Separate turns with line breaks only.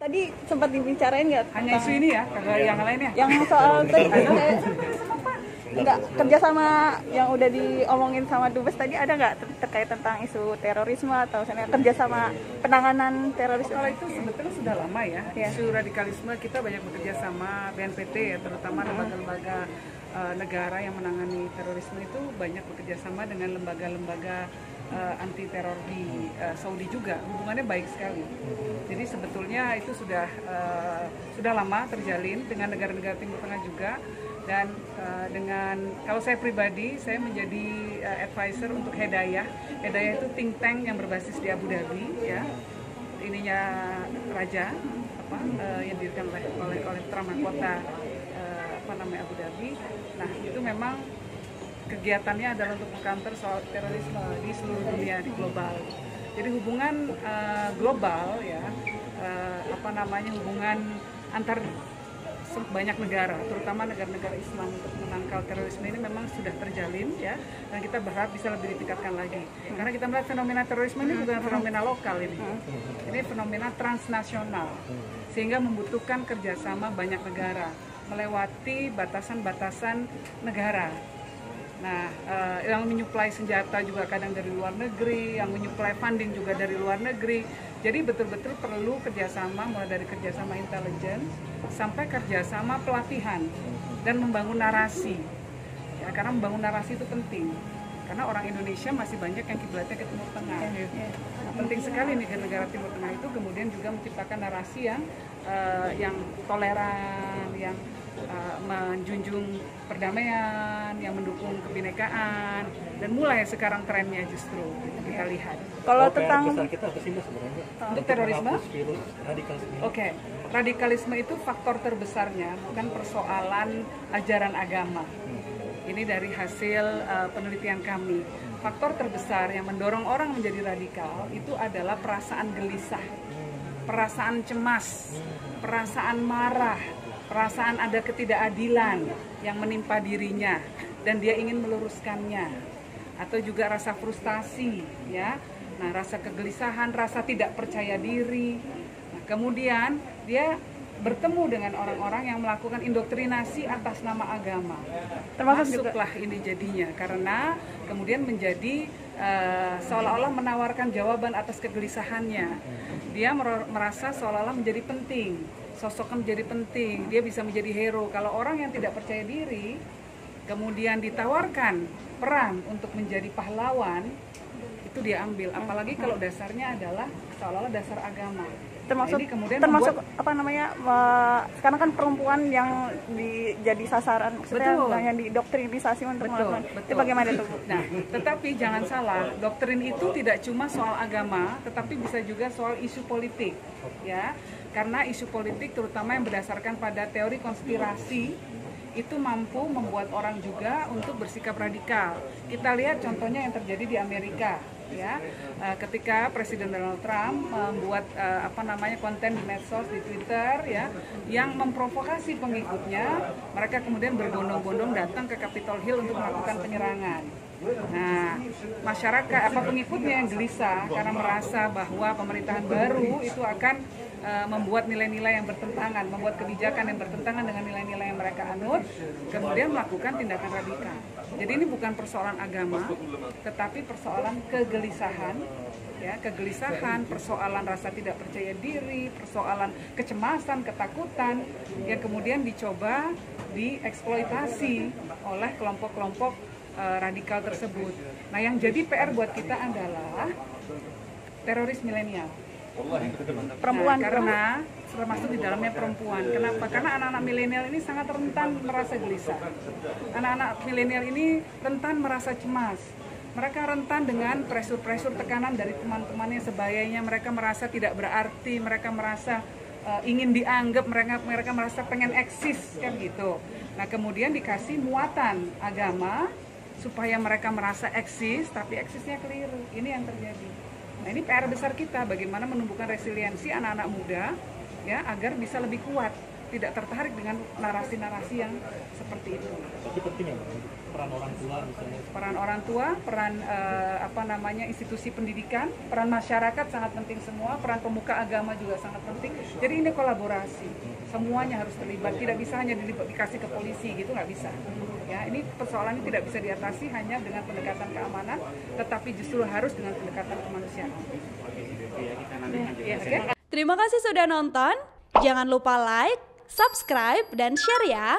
Tadi sempat dibicarain nggak?
Hanya isu ini ya, kagak yang lainnya.
Yang soal tadi nggak kerjasama yang udah diomongin sama Dubes tadi, ada nggak terkait tentang isu terorisme atau misalnya kerjasama penanganan terorisme?
Kalau itu sebetulnya sudah lama ya. Isu radikalisme kita banyak bekerja sama BNPT ya, terutama lembaga-lembaga negara yang menangani terorisme itu banyak bekerja sama dengan lembaga-lembaga anti teror di Saudi juga. Hubungannya baik sekali. Jadi sebetulnya itu sudah lama terjalin dengan negara-negara Timur Tengah juga. Dan dengan, kalau saya pribadi, saya menjadi advisor untuk Hedayah. Hedayah itu think tank yang berbasis di Abu Dhabi, ya. Ininya Raja, yang didirikan oleh Putra Mahkota Abu Dhabi. Nah, itu memang kegiatannya adalah untuk mengcounter soal terorisme di seluruh dunia, di global. Jadi hubungan global, ya, hubungan antar banyak negara, terutama negara-negara Islam untuk menangkal terorisme ini memang sudah terjalin, ya, dan kita berharap bisa lebih ditingkatkan lagi. Karena kita melihat fenomena terorisme ini bukan fenomena lokal ini fenomena transnasional, sehingga membutuhkan kerjasama banyak negara melewati batasan-batasan negara. Nah, yang menyuplai senjata juga kadang dari luar negeri, yang menyuplai funding juga dari luar negeri. Jadi betul-betul perlu kerjasama, mulai dari kerjasama intelijen sampai kerjasama pelatihan dan membangun narasi. Ya, karena membangun narasi itu penting. Karena orang Indonesia masih banyak yang kiblatnya ke Timur Tengah. Nah, penting sekali nih ke negara Timur Tengah itu kemudian juga menciptakan narasi yang toleran, yang menjunjung perdamaian, yang mendukung kebinekaan, dan mulai sekarang trennya justru kita lihat.
Kalau tentang
kita apa sih Mbak sebenarnya?
Untuk terorisme?
Radikalisme.
Oke. Radikalisme itu faktor terbesarnya bukan persoalan ajaran agama. Ini dari hasil penelitian kami. Faktor terbesar yang mendorong orang menjadi radikal itu adalah perasaan gelisah, perasaan cemas, perasaan marah, perasaan ada ketidakadilan yang menimpa dirinya dan dia ingin meluruskannya, atau juga rasa frustasi, ya. Nah, rasa kegelisahan, rasa tidak percaya diri. Nah, kemudian dia bertemu dengan orang-orang yang melakukan indoktrinasi atas nama agama. Masuklah ini jadinya, karena kemudian menjadi seolah-olah menawarkan jawaban atas kegelisahannya. Dia merasa seolah-olah menjadi penting, sosoknya menjadi penting, dia bisa menjadi hero. Kalau orang yang tidak percaya diri, kemudian ditawarkan peran untuk menjadi pahlawan, itu dia ambil. Apalagi kalau dasarnya adalah seolah-olah dasar agama.
Termasuk
membuat,
sekarang kan perempuan yang jadi sasaran, maksudnya yang didoktrinisasi untuk melakukan. Itu bagaimana itu, Bu?
Nah, tetapi jangan salah, doktrin itu tidak cuma soal agama, tetapi bisa juga soal isu politik, ya. Karena isu politik terutama yang berdasarkan pada teori konspirasi itu mampu membuat orang juga untuk bersikap radikal. Kita lihat contohnya yang terjadi di Amerika, ya, ketika Presiden Donald Trump membuat konten di medsos, di Twitter, ya, yang memprovokasi pengikutnya, mereka kemudian berbondong-bondong datang ke Capitol Hill untuk melakukan penyerangan. Nah, masyarakat pengikutnya yang gelisah karena merasa bahwa pemerintahan baru itu akan membuat nilai-nilai yang bertentangan, membuat kebijakan yang bertentangan dengan nilai-nilai yang mereka anut, kemudian melakukan tindakan radikal. Jadi ini bukan persoalan agama, tetapi persoalan kegelisahan, ya, kegelisahan, persoalan rasa tidak percaya diri, persoalan kecemasan, ketakutan, yang kemudian dicoba dieksploitasi oleh kelompok-kelompok radikal tersebut. Nah, yang jadi PR buat kita adalah teroris milenial.
Perempuan,
karena termasuk di dalamnya perempuan. Kenapa? Karena anak-anak milenial ini sangat rentan merasa gelisah. Anak-anak milenial ini rentan merasa cemas. Mereka rentan dengan pressure tekanan dari teman-temannya sebayanya. Mereka merasa tidak berarti, mereka merasa ingin dianggap, mereka merasa pengen eksis, kan gitu. Nah, kemudian dikasih muatan agama supaya mereka merasa eksis, tapi eksisnya keliru. Ini yang terjadi. Nah, ini PR besar kita, bagaimana menumbuhkan resiliensi anak-anak muda, ya, agar bisa lebih kuat. tidak tertarik dengan narasi-narasi yang seperti itu.
Tapi penting ya, Mbak, peran orang tua misalnya.
Peran orang tua, peran institusi pendidikan, peran masyarakat sangat penting semua, peran pemuka agama juga sangat penting. Jadi ini kolaborasi, semuanya harus terlibat. Tidak bisa hanya dikasih ke polisi gitu, nggak bisa. Ya, ini persoalan ini tidak bisa diatasi hanya dengan pendekatan keamanan, tetapi justru harus dengan pendekatan kemanusiaan. Ya, okay?
Terima kasih sudah nonton. Jangan lupa like, subscribe, dan share ya.